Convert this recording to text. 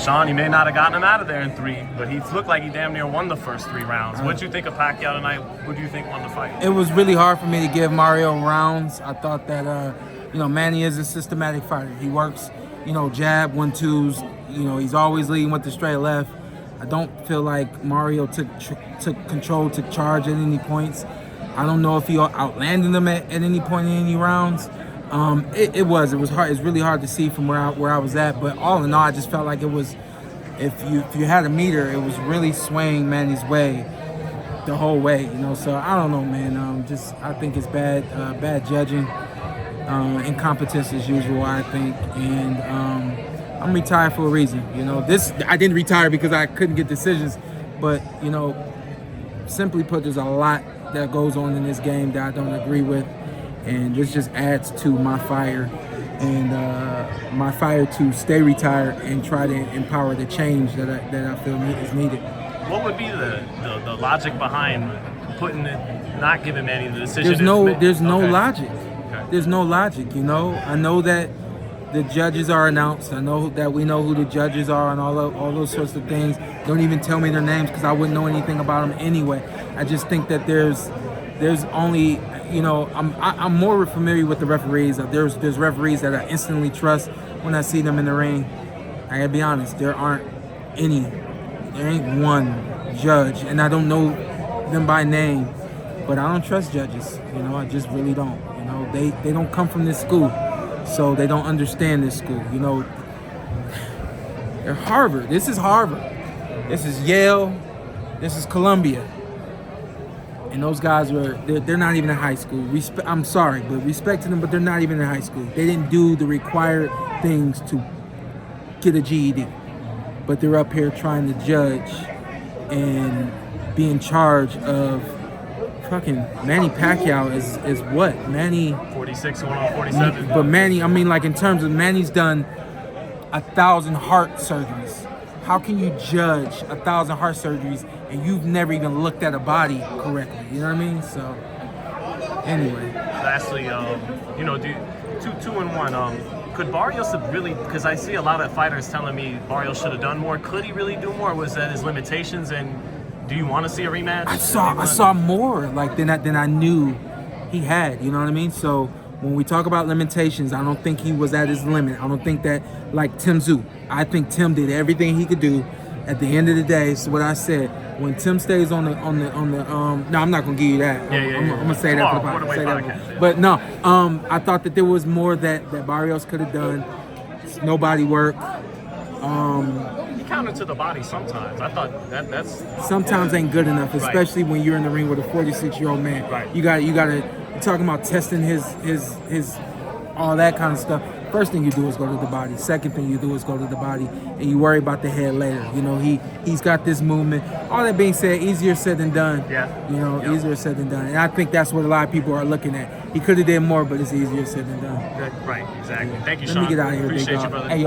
Shawn, he may not have gotten him out of there in 3, but he looked like he damn near won the first 3 rounds. What did you think of Pacquiao tonight? Who do you think won the fight? It was really hard for me to give Mario rounds. I thought that, Manny is a systematic fighter. He works, jab, 1-2s. He's always leading with the straight left. I don't feel like Mario took control, took charge at any points. I don't know if he outlanded them at any point in any rounds. It was hard. It's really hard to see from where I was at. But all in all, I just felt like it was, if you had a meter, it was really swaying Manny's way the whole way. So I don't know, man. I think it's bad judging, incompetence as usual, I think, and I'm retired for a reason. I didn't retire because I couldn't get decisions, but simply put, there's a lot that goes on in this game that I don't agree with, and this just adds to my fire to stay retired and try to empower the change that I feel is needed. What would be the logic behind not giving Manny the decision? There's no Okay. logic. Okay. There's no logic. I know that the judges are announced. I know that we know who the judges are and all those sorts of things. Don't even tell me their names because I wouldn't know anything about them anyway. I just think that there's only, I'm more familiar with the referees. There's referees that I instantly trust when I see them in the ring. I gotta be honest, there aren't any. There ain't one judge, and I don't know them by name, but I don't trust judges. I just really don't. They don't come from this school. So they don't understand this school. They're Harvard. This is Harvard. This is Yale. This is Columbia. And those guys they're not even in high school. I'm sorry, but respect to them, but they're not even in high school. They didn't do the required things to get a GED. But they're up here trying to judge and be in charge of fucking Manny Pacquiao is what? Manny 46 going on 47. But Manny, in terms of Manny's done 1,000 heart surgeries. How can you judge 1,000 heart surgeries and you've never even looked at a body correctly? You know what I mean? So anyway. Lastly, 2-1. Could Barrios have really? Because I see a lot of fighters telling me Barrios should have done more. Could he really do more? Was that his limitations? And do you want to see a rematch? I saw more than I knew he had. You know what I mean? So when we talk about limitations, I don't think he was at his limit. I don't think that like Tim Tszyu. I think Tim did everything he could do. At the end of the day, so what I said, when Tim stays on the no, I'm not gonna give you that. I'm gonna say that for the podcast. But no, I thought that there was more that Barrios could have done. Nobody work. He counted to the body sometimes. I thought that's sometimes ain't good enough, especially when you're in the ring with a 46-year-old man. Right. You gotta. You're talking about testing his all that kind of stuff. First thing you do is go to the body. Second thing you do is go to the body, and you worry about the head later. He's got this movement. All that being said, easier said than done. Yeah. Easier said than done. And I think that's what a lot of people are looking at. He could have did more, but it's easier said than done. Right, exactly. Thank you, Let Shawn. me get out of here, Appreciate big you, dog. brother. Hey,